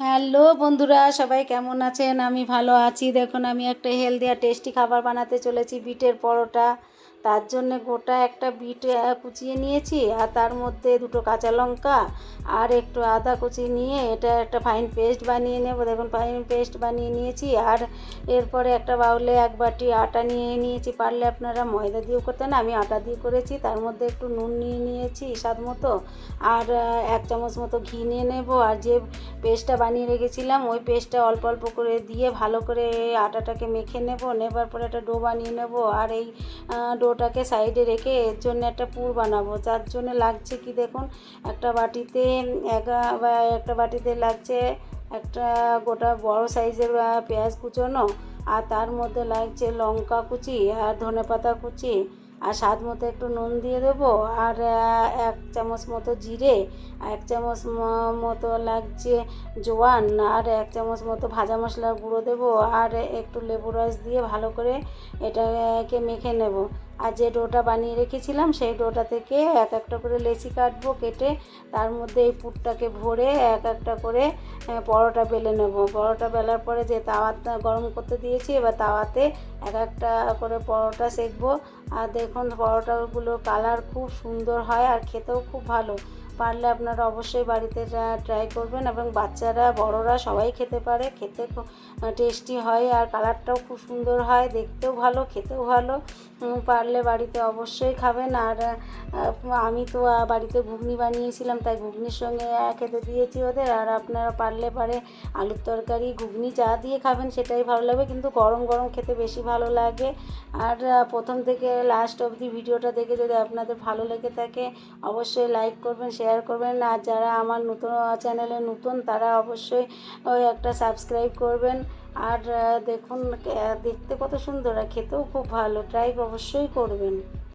Hello বন্ধুরা, সবাই কেমন আছেন? আমি ভালো আছি। দেখুন, আমি একটা হেলদি আর টেস্টি খাবার বানাতে চলেছি, বিটের পরোটা। তার জন্যে গোটা একটা বিট কুচিয়ে নিয়েছি, আর তার মধ্যে দুটো কাঁচা লঙ্কা আর একটু আদা কুচিয়ে নিয়ে এটা একটা ফাইন পেস্ট বানিয়ে নেব। দেখুন, ফাইন পেস্ট বানিয়ে নিয়েছি। আর এরপরে একটা বাউলে এক বাটি আটা নিয়ে নিয়েছি। পারলে আপনারা ময়দা দিয়েও করতেন, আমি আটা দিয়ে করেছি। তার মধ্যে একটু নুন নিয়ে নিয়েছি স্বাদ মতো, আর 1 চামচ মতো ঘি নিয়ে নেব। আর যে পেস্টটা বানিয়ে রেখেছিলাম ওই পেস্টটা অল্প অল্প করে দিয়ে ভালো করে আটাটাকে মেখে নেবার পরে একটা ডো বানিয়ে নেব। আর এই ডোটাকে সাইডে রেখে এর জন্য একটা পুর বানাবো। যার জন্য লাগছে কি দেখুন, একটা বাটিতে একটা বাটিতে লাগছে একটা গোটা বড় সাইজের পেঁয়াজ কুচোনো, আর তার মধ্যে লাগছে লঙ্কা কুচি আর ধনেপাতা কুচি, আর স্বাদ মতো একটু নুন দিয়ে দেবো। আর 1 চামচ মতো জিরে, 1 চামচ মতো লাগছে জোয়ান, আর 1 চামচ মতো ভাজা মশলার গুঁড়ো দেবো। আর একটু লেবু রস দিয়ে ভালো করে এটাকে মেখে নেব। আর যে ডোটা বানিয়ে রেখেছিলাম সেই ডোটা থেকে এক একটা করে লেচি কাটবো, কেটে তার মধ্যে এই পুরটাকে ভরে এক একটা করে পরোটা বেলে নেব। পরোটা বেলার পরে যে তাওয়াটা গরম করতে দিয়েছি, এবার তাওয়াতে এক একটা করে পরোটা সেঁকবো। আর দেখুন, পরোটাগুলোর কালার খুব সুন্দর হয় আর খেতেও খুব ভালো। পারলে আপনারা অবশ্যই বাড়িতে ট্রাই করবেন, এবং বাচ্চারা বড়রা সবাই খেতে পারে। খেতে খুব টেস্টি হয় আর কালারটাও খুব সুন্দর হয়, দেখতেও ভালো, খেতেও ভালো। পারলে বাড়িতে অবশ্যই খাবেন। আর আমি তো বাড়িতে ঘুগনি বানিয়েছিলাম, তাই ঘুগনির সঙ্গে খেতে দিয়েছি ওদের। আর আপনারা পারলে আলুর তরকারি, ঘুগনি যা দিয়ে খাবেন সেটাই ভালো লাগবে, কিন্তু গরম গরম খেতে বেশি ভালো লাগে। আর প্রথম থেকে লাস্ট অবধি ভিডিওটা দেখে যদি আপনাদের ভালো লেগে থাকে অবশ্যই লাইক করবেন, শেয়ার করবেন। আর যারা আমার নতুন চ্যানেলে নতুন তারা অবশ্যই ওই একটা সাবস্ক্রাইব করবেন। আর দেখুন, দেখতে কত সুন্দর আর খেতেও খুব ভালো। ট্রাই অবশ্যই করবেন।